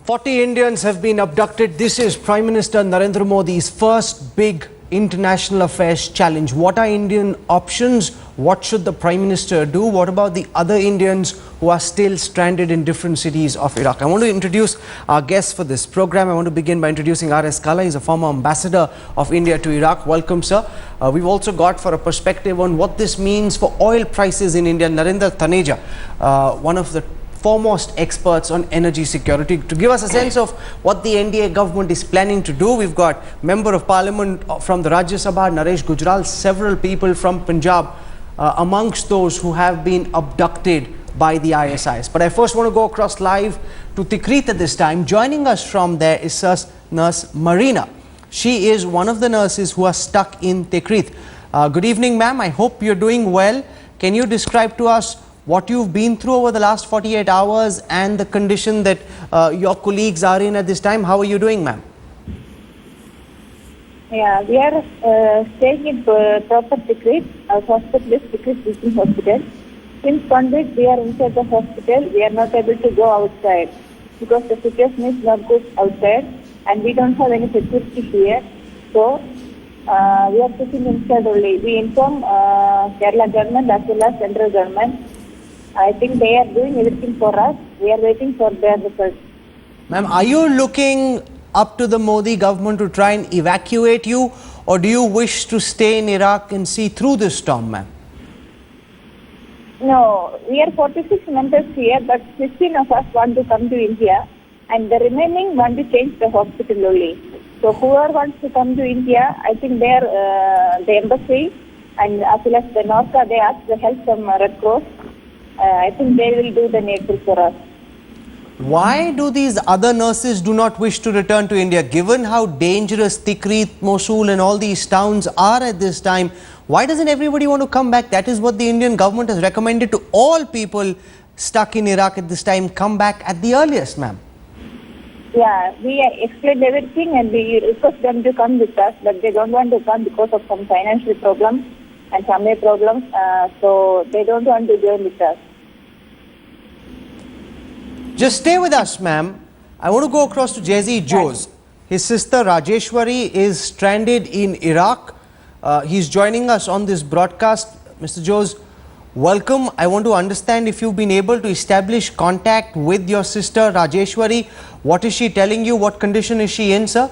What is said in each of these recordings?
40 Indians have been abducted. This is Prime Minister Narendra Modi's first big international affairs challenge. What are Indian options? What should the Prime Minister do? What about the other Indians who are still stranded in different cities of Iraq? I want to introduce our guests for this program. I want to begin by introducing R.S. Khala. He's a former ambassador of India to Iraq. Welcome, sir. We've also got for a perspective on what this means for oil prices in India, Narendra Taneja, one of the foremost experts on energy security. To give us a sense of what the NDA government is planning to do, we've got Member of Parliament from the Rajya Sabha, Naresh Gujral, several people from Punjab amongst those who have been abducted by the ISIS. But I first want to go across live to Tikrit at this time. Joining us from there is Nurse Marina. She is one of the nurses who are stuck in Tikrit. Good evening, ma'am. I hope you're doing well. Can you describe to us what you've been through over the last 48 hours and the condition that your colleagues are in at this time? How are you doing, ma'am? Yeah, we are staying in proper Tikrit. Our hospital is Tikrit Teaching Hospital. Since 1 week we are inside the hospital, we are not able to go outside because the situation is not good outside and we don't have any security here. So we are sitting inside only. We inform Kerala government as well as central government. I think they are doing everything for us. We are waiting for their results. Ma'am, are you looking up to the Modi government to try and evacuate you, or do you wish to stay in Iraq and see through this storm, ma'am? No, we are 46 members here, but 16 of us want to come to India and the remaining want to change the hospital only. So whoever wants to come to India, I think they are the embassy and as well as the NORCA, they ask the help from Red Cross. I think they will do the needful for us. Why do these other nurses do not wish to return to India? Given how dangerous Tikrit, Mosul and all these towns are at this time, why doesn't everybody want to come back? That is what the Indian government has recommended to all people stuck in Iraq at this time. Come back at the earliest, ma'am. Yeah, we explained everything and we request them to come with us, but they don't want to come because of some financial problems and family problems, so they don't want to join with us. Just stay with us, ma'am. I want to go across to Jaise Jose. His sister Rajeshwari is stranded in Iraq. He's joining us on this broadcast. Mr. Jose, welcome. I want to understand if you've been able to establish contact with your sister Rajeshwari. What is she telling you? What condition is she in, sir?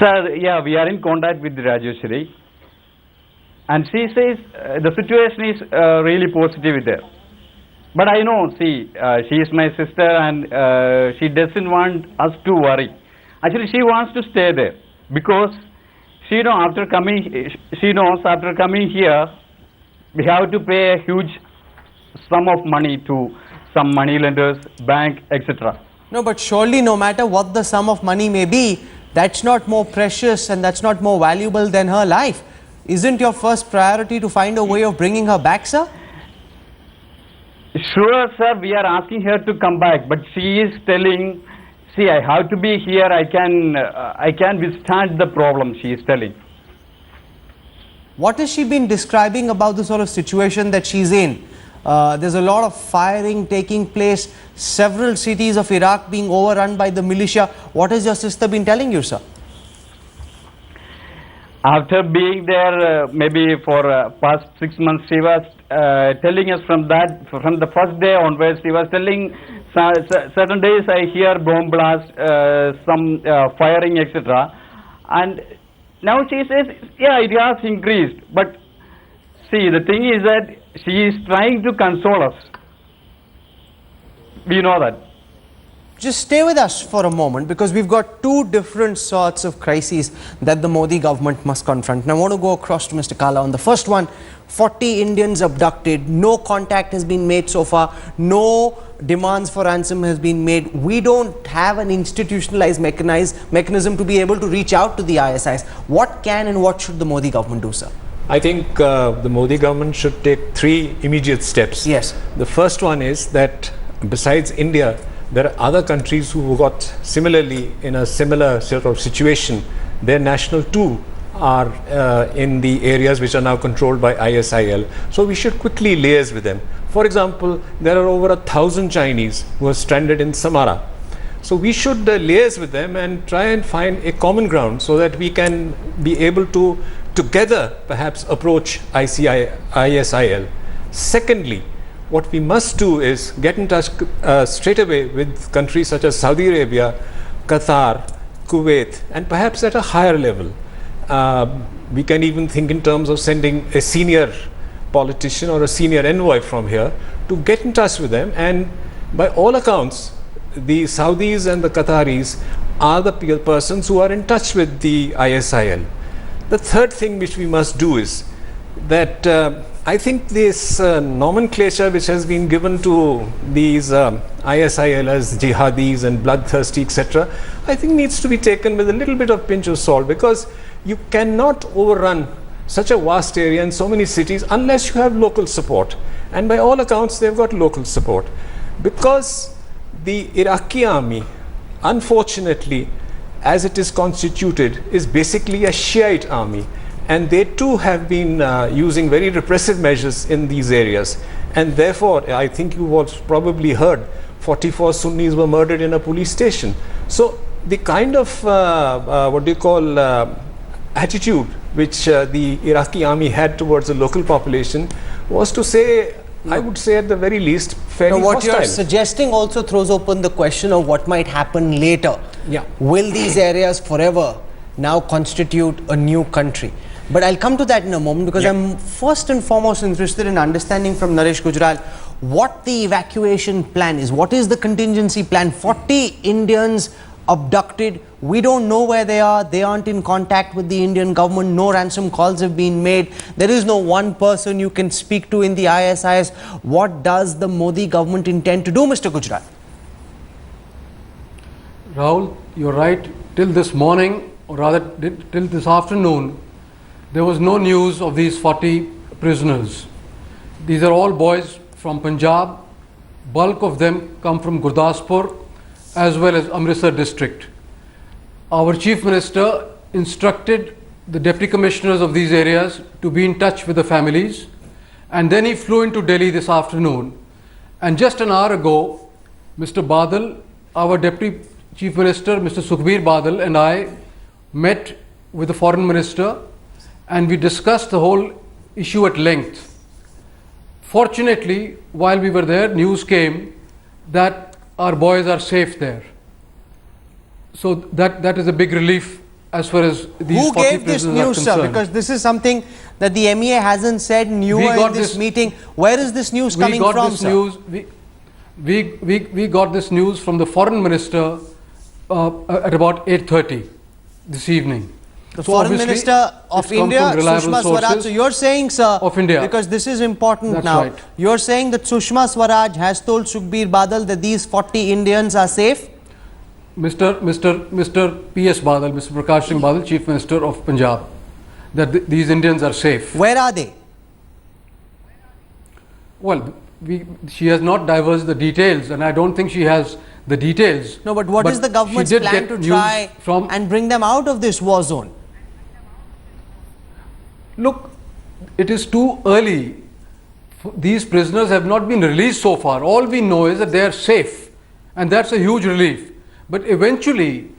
Sir, yeah, we are in contact with Rajeshwari, and she says the situation is really positive with her. But I know, see, she is my sister and she doesn't want us to worry. Actually, she wants to stay there because she knows after coming here, we have to pay a huge sum of money to some money lenders, bank, etc. No, but surely no matter what the sum of money may be, that's not more precious and that's not more valuable than her life. Isn't your first priority to find a way of bringing her back, sir? Sure, sir, we are asking her to come back, but she is telling, see, I have to be here, I can withstand the problem, she is telling. What has she been describing about the sort of situation that she's in? There's a lot of firing taking place, several cities of Iraq being overrun by the militia. What has your sister been telling you, sir? After being there maybe for past 6 months, she was telling us from the first day onwards, she was telling certain days I hear bomb blast, some firing, etc. And now she says, yeah, it has increased. But see, the thing is that she is trying to console us. We know that. Just stay with us for a moment because we've got two different sorts of crises that the Modi government must confront. And I want to go across to Mr. Khala on the first one. 40 Indians abducted. No contact has been made so far. No demands for ransom has been made. We don't have an institutionalized mechanism to be able to reach out to the ISIS. What can and what should the Modi government do, sir? I think the Modi government should take 3 immediate steps. Yes. The first one is that besides India, there are other countries who got similarly in a similar sort of situation. Their national too are in the areas which are now controlled by ISIL. So we should quickly liaise with them. For example, there are over 1,000 Chinese who are stranded in Samara. So we should liaise with them and try and find a common ground so that we can be able to together perhaps approach ISIL. Secondly, what we must do is get in touch straight away with countries such as Saudi Arabia, Qatar, Kuwait, and perhaps at a higher level. We can even think in terms of sending a senior politician or a senior envoy from here to get in touch with them, and by all accounts the Saudis and the Qataris are the persons who are in touch with the ISIL. The third thing which we must do is that I think this nomenclature which has been given to these ISIL as jihadis and bloodthirsty etc., I think needs to be taken with a little bit of pinch of salt, because you cannot overrun such a vast area in so many cities unless you have local support, and by all accounts they've got local support, because the Iraqi army, unfortunately, as it is constituted, is basically a Shiite army, and they too have been using very repressive measures in these areas, and therefore I think you've also probably heard 44 Sunnis were murdered in a police station. So the kind of attitude which the Iraqi army had towards the local population was, to say, I would say at the very least, fairly what hostile. you're suggesting also throws open the question of what might happen later. Yeah. Will these areas forever now constitute a new country? But I'll come to that in a moment, because I'm first and foremost interested in understanding from Naresh Gujral what the evacuation plan is. What is the contingency plan? 40 Indians abducted. We don't know where they are. They aren't in contact with the Indian government. No ransom calls have been made. There is no one person you can speak to in the ISIS. What does the Modi government intend to do, Mr. Gujral? Rahul, you're right. Till this morning, or rather till this afternoon, there was no news of these 40 prisoners. These are all boys from Punjab. Bulk of them come from Gurdaspur as well as Amritsar district. Our Chief Minister instructed the Deputy Commissioners of these areas to be in touch with the families, and then he flew into Delhi this afternoon. And just an hour ago, Mr. Badal, our Deputy Chief Minister, Mr. Sukhbir Badal, and I met with the Foreign Minister, and we discussed the whole issue at length. Fortunately, while we were there, news came that our boys are safe there. So that is a big relief as far as these Who 40 gave this prisoners are news, sir? concerned. Because this is something that the MEA hasn't said. You We were got in this this- meeting. Where is this news coming we got from, this sir? news. We got this news from the Foreign Minister at about 8:30 this evening. The So Foreign obviously Minister of it's come India, from reliable Sushma Swaraj. sources So you're saying, sir, of India. because this is important That's now. right. You're saying that Sushma Swaraj has told Sukhbir Badal that these 40 Indians are safe? Mr. P.S. Badal, Mr. Prakash Singh Badal, Chief Minister of Punjab, that these Indians are safe. Where are they? Well, she has not divulged the details, and I don't think she has the details. No, but what is the government's she did plan get to news try from and bring them out of this war zone? Look, it is too early. These prisoners have not been released so far. All we know is that they are safe, and that's a huge relief. But eventually,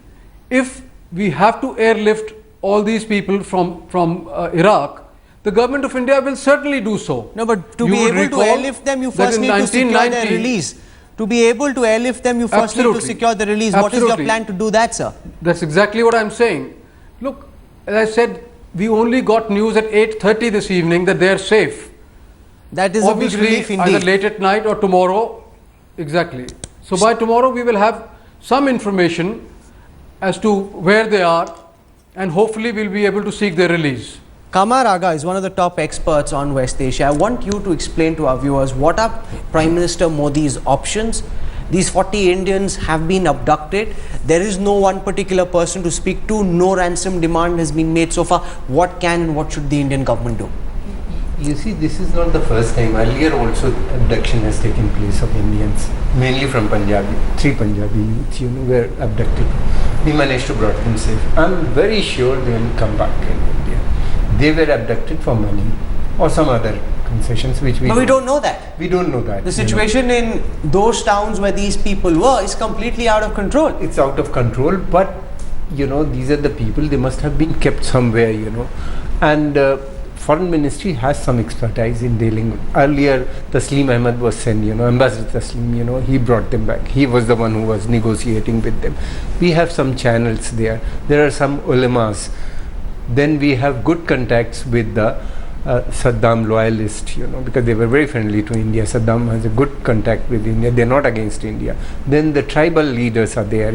if we have to airlift all these people from Iraq, the government of India will certainly do so. No, but to You be would able to recall airlift them, you that first in need to secure their 1990 release. To be able to airlift them, you first need to Absolutely. secure the release. What is your Absolutely. plan to do that, sir? That's exactly what I'm saying. Look, as I said, we only got news at 8:30 this evening that they are safe. That is a big Obviously, relief either indeed. late at night or tomorrow. Exactly. So by tomorrow we will have some information as to where they are, and hopefully we'll be able to seek their release. Kamar Aga is one of the top experts on West Asia. I want you to explain to our viewers what are Prime Minister Modi's options. These 40 Indians have been abducted. There is no one particular person to speak to. No ransom demand has been made so far. What can and what should the Indian government do? You see, this is not the first time. Earlier also abduction has taken place of Indians, mainly from Punjabi. 3 Punjabi youths, were abducted. We managed to brought them safe. I'm very sure they will come back in India. They were abducted for money or some other concessions, which But we don't know that. We don't know that. The situation in those towns where these people were is completely out of control. It's out of control, but these are the people, they must have been kept somewhere, and foreign ministry has some expertise in dealing with. Earlier Taslim Ahmed was sent, Ambassador Taslim, he brought them back. He was the one who was negotiating with them. We have some channels there. There are some ulamas. Then we have good contacts with the Saddam loyalists, because they were very friendly to India. Saddam has a good contact with India. They're not against India. Then the tribal leaders are there,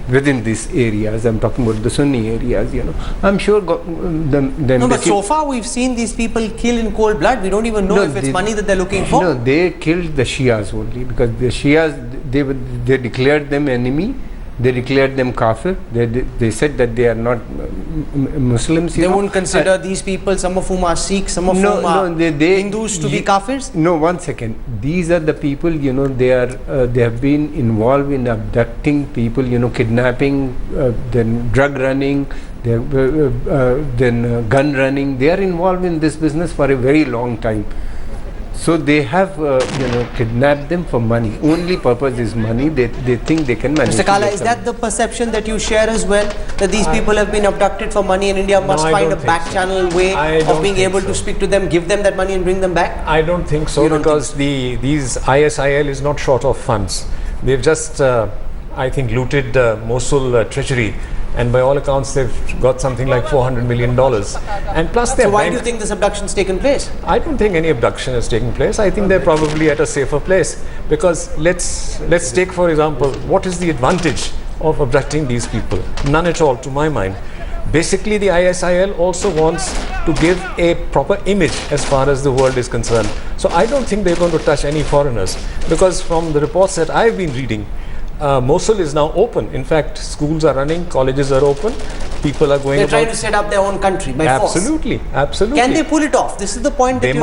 within these areas. I'm talking about the Sunni areas, I'm sure but so far we've seen these people kill in cold blood. We don't even know if it's money that they're looking for. No, they killed the Shias only, because the Shias, they declared them enemy. They declared them kafir. They said that they are not Muslims. They won't consider these people, some of whom are Sikhs, some of whom are Hindus, to be kafirs? No, one second. These are the people, they have been involved in abducting people, kidnapping, then drug running, then gun running. They are involved in this business for a very long time. So they have, kidnapped them for money. Only purpose is money. They think they can manage. Mr. Khala, is that the perception that you share as well? That these people have been abducted for money and India must find a back channel way of being able to speak to them, give them that money and bring them back? I don't think so, because these ISIL is not short of funds. They've just, I think, looted Mosul treasury. And by all accounts, they've got something like $400 million. And plus, so why do you think this abduction's taken place? I don't think any abduction has taken place. I think they're probably at a safer place. Because let's take, for example, what is the advantage of abducting these people? None at all, to my mind. Basically, the ISIL also wants to give a proper image as far as the world is concerned. So I don't think they're going to touch any foreigners. Because from the reports that I've been reading, Mosul is now open. In fact, schools are running, colleges are open, people are going. They're trying to set up their own country by force. Absolutely, absolutely. Can they pull it off? This is the point that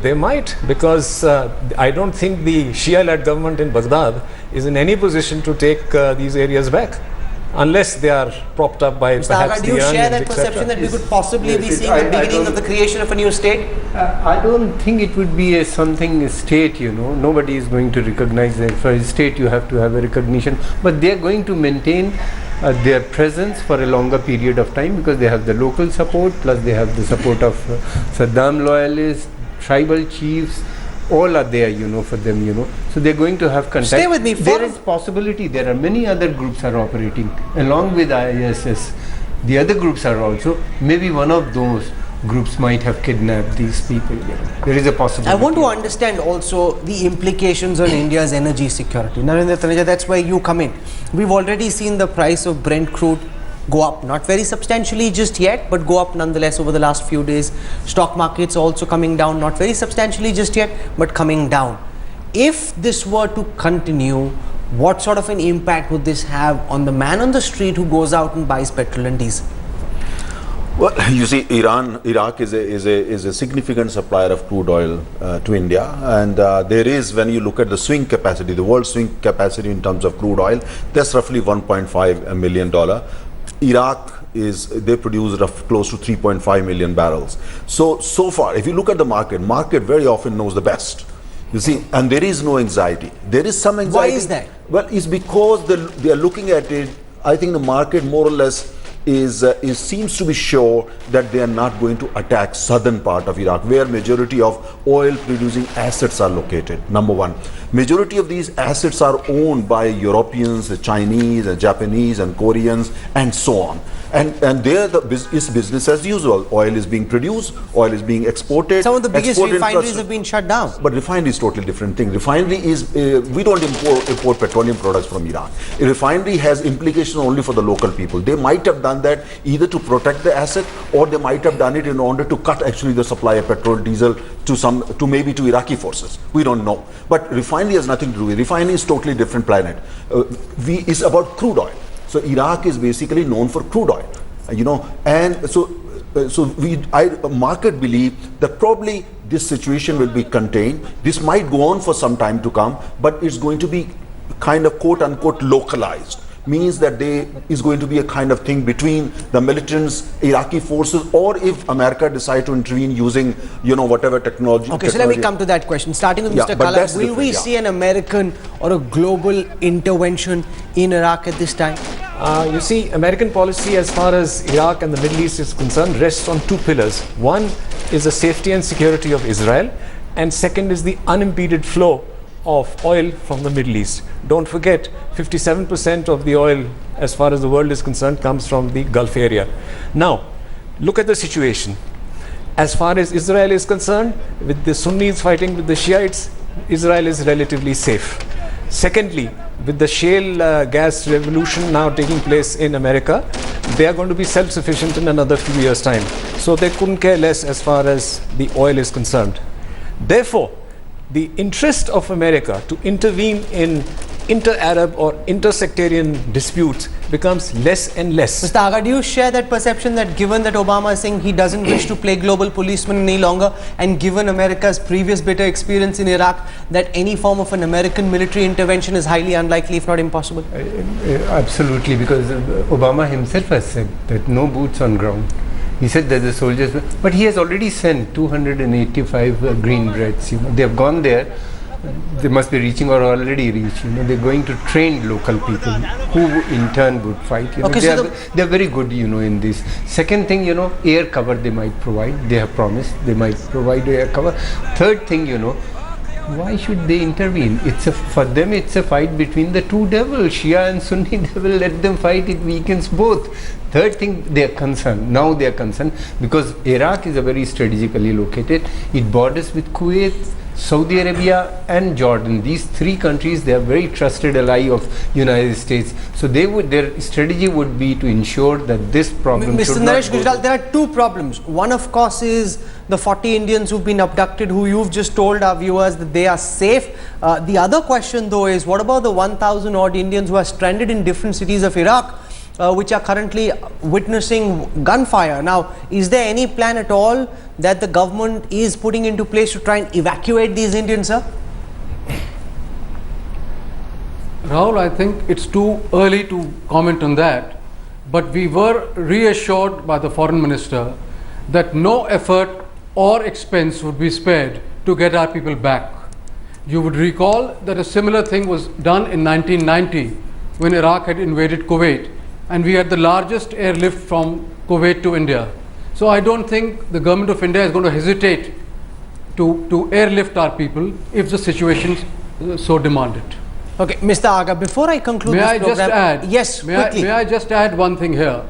they might, because I don't think the Shia-led government in Baghdad is in any position to take these areas back, unless they are propped up by perhaps the do you share that etc. perception that we could possibly be seeing the beginning of the creation of a new state? I don't think it would be a state, Nobody is going to recognize that. For a state, you have to have a recognition. But they are going to maintain their presence for a longer period of time, because they have the local support, plus they have the support of Saddam loyalists, tribal chiefs. All are there, for them, So they're going to have contact. Stay with me. There is possibility. There are many other groups are operating along with ISIS. The other groups are also. Maybe one of those groups might have kidnapped these people. There is a possibility. I want to understand also the implications on India's energy security. Narendra Taneja, that's where you come in. We've already seen the price of Brent crude go up, not very substantially just yet, but go up nonetheless over the last few days. Stock markets also coming down, not very substantially just yet, but coming down. If this were to continue, what sort of an impact would this have on the man on the street who goes out and buys petrol and diesel? Well, you see, Iraq is a significant supplier of crude oil to India, and there is, when you look at the swing capacity, the world swing capacity in terms of crude oil, that's roughly $1.5 million. Iraq they produce close to 3.5 million barrels. So far, if you look at the market very often knows the best. You see, and there is no anxiety. There is some anxiety. Why is that? Well, it's because they are looking at it. I think the market more or less seems to be sure that they are not going to attack southern part of Iraq, where majority of oil producing assets are located. Number one, majority of these assets are owned by Europeans, the Chinese, and Japanese, and Koreans, and so on. And there is business as usual. Oil is being produced, oil is being exported. Some of the biggest refineries have been shut down. But refinery is totally different thing. Refinery is, we don't import petroleum products from Iraq. A refinery has implications only for the local people. They might have done that either to protect the asset, or they might have done it in order to cut actually the supply of petrol, diesel to maybe to Iraqi forces. We don't know. But refinery has nothing to do with it. Refinery is totally different planet. It's about crude oil. So Iraq is basically known for crude oil, and so market believe that probably this situation will be contained. This might go on for some time to come, but it's going to be kind of quote unquote localized, means that they is going to be a kind of thing between the militants, Iraqi forces, or if America decide to intervene using, whatever technology. Okay, so let me come to that question. Starting with Mr. but that's Khala, will we different, see an American or a global intervention in Iraq at this time? You see, American policy as far as Iraq and the Middle East is concerned rests on two pillars. One is the safety and security of Israel, and second is the unimpeded flow of oil from the Middle East. Don't forget, 57% of the oil as far as the world is concerned comes from the Gulf area. Now, look at the situation. As far as Israel is concerned, with the Sunnis fighting with the Shiites, Israel is relatively safe. Secondly, with the shale gas revolution now taking place in America, they are going to be self-sufficient in another few years' time. So they couldn't care less as far as the oil is concerned. Therefore, the interest of America to intervene in inter-Arab or inter-sectarian disputes becomes less and less. Mr. Aga, do you share that perception that given that Obama is saying he doesn't wish to play global policeman any longer, and given America's previous bitter experience in Iraq, that any form of an American military intervention is highly unlikely, if not impossible? Absolutely, because Obama himself has said that no boots on ground. He said that the soldiers, but he has already sent 285 green berets. They have gone there. They must be reaching or already reached. They're going to train local people who in turn would fight. Okay, they are very good, in this. Second thing, air cover they might provide. They have promised they might provide air cover. Third thing, why should they intervene? For them it's a fight between the two devils, Shia and Sunni devil. Let them fight, it weakens both. Third thing, they are concerned. Now they are concerned because Iraq is a very strategically located. It borders with Kuwait, Saudi Arabia and Jordan. These three countries, they are very trusted ally of United States. So their strategy would be to ensure that this problem Mr. should not Naresh Gujral, there are two problems. One, of course, is the 40 Indians who've been abducted, who you've just told our viewers that they are safe. The other question, though, is what about the 1,000 odd Indians who are stranded in different cities of Iraq, which are currently witnessing gunfire? Now, is there any plan at all that the government is putting into place to try and evacuate these Indians, sir? Rahul, I think it's too early to comment on that, but we were reassured by the Foreign Minister that no effort or expense would be spared to get our people back. You would recall that a similar thing was done in 1990 when Iraq had invaded Kuwait, and we had the largest airlift from Kuwait to India. So I don't think the government of India is going to hesitate to airlift our people if the situation so demanded. Okay, Mr. Aga, before I conclude this program, just add? Yes, quickly. May I just add one thing here?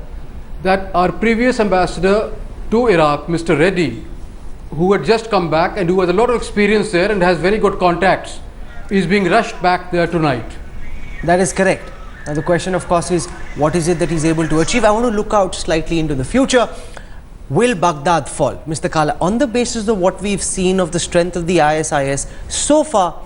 That our previous ambassador to Iraq, Mr. Reddy, who had just come back and who has a lot of experience there and has very good contacts, is being rushed back there tonight. That is correct. Now the question, of course, is what is it that he's able to achieve? I want to look out slightly into the future. Will Baghdad fall? Mr. Khala, on the basis of what we've seen of the strength of the ISIS so far,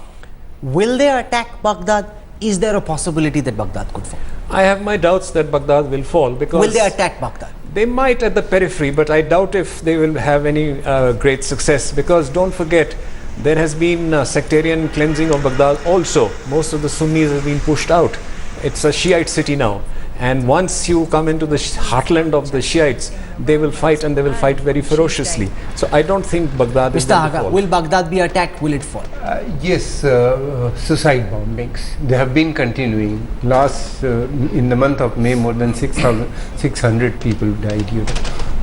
will they attack Baghdad? Is there a possibility that Baghdad could fall? I have my doubts that Baghdad will fall because... Will they attack Baghdad? They might at the periphery, but I doubt if they will have any great success, because don't forget, there has been sectarian cleansing of Baghdad also. Most of the Sunnis have been pushed out. It's a Shiite city now, and once you come into the heartland of the Shiites, they will fight, and they will fight very ferociously. So I don't think Baghdad is going to fall. Will Baghdad be attacked? Will it fall? Yes, suicide bombings. They have been continuing. In the month of May, more than 600 people died here.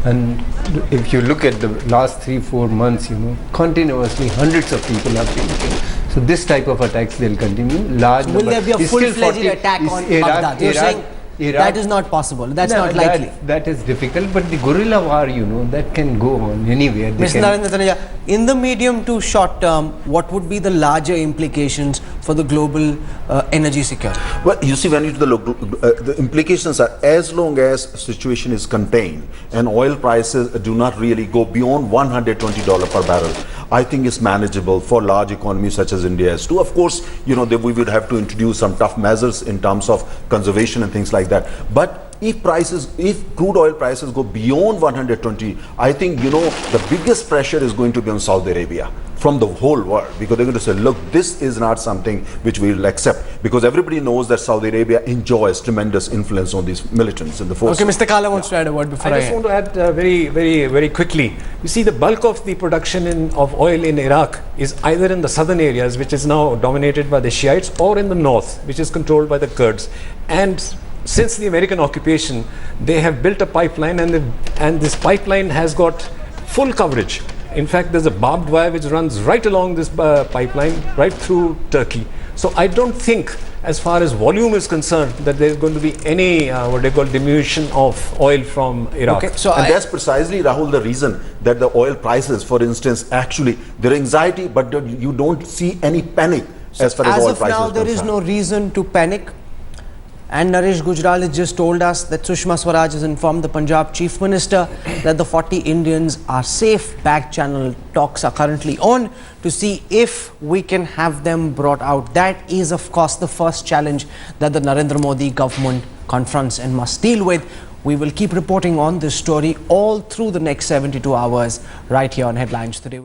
And if you look at the last 3-4 months, continuously hundreds of people have been killed. So this type of attacks, they'll continue. Will there be a full-fledged attack on Baghdad? You're saying that is not possible. That's not likely. That is difficult. But the guerrilla war, that can go on anywhere. Mr. Narendra Taneja, in the medium to short term, what would be the larger implications for the global energy security? Well, you see, when you do the implications are, as long as situation is contained and oil prices do not really go beyond $120 per barrel, I think it's manageable for large economies such as India as too. Of course, we would have to introduce some tough measures in terms of conservation and things like that. But if crude oil prices go beyond 120, I think, the biggest pressure is going to be on Saudi Arabia from the whole world, because they're going to say, look, this is not something which we will accept. because everybody knows that Saudi Arabia enjoys tremendous influence on these militants in the forces. Okay, Mr. Khala wants to add a word before I just want to add very quickly. You see, the bulk of the production of oil in Iraq is either in the southern areas, which is now dominated by the Shiites, or in the north, which is controlled by the Kurds. And since the American occupation, they have built a pipeline, and this pipeline has got full coverage. In fact, there's a barbed wire which runs right along this pipeline, right through Turkey. So I don't think, as far as volume is concerned, that there's going to be any what they call diminution of oil from Iraq. Okay, so and that's precisely, Rahul, the reason that the oil prices, for instance, actually, there is anxiety, but you don't see any panic as far as oil prices. As of now, there is no reason to panic. And Naresh Gujral has just told us that Sushma Swaraj has informed the Punjab Chief Minister that the 40 Indians are safe. Back channel talks are currently on to see if we can have them brought out. That is, of course, the first challenge that the Narendra Modi government confronts and must deal with. We will keep reporting on this story all through the next 72 hours right here on Headlines Today.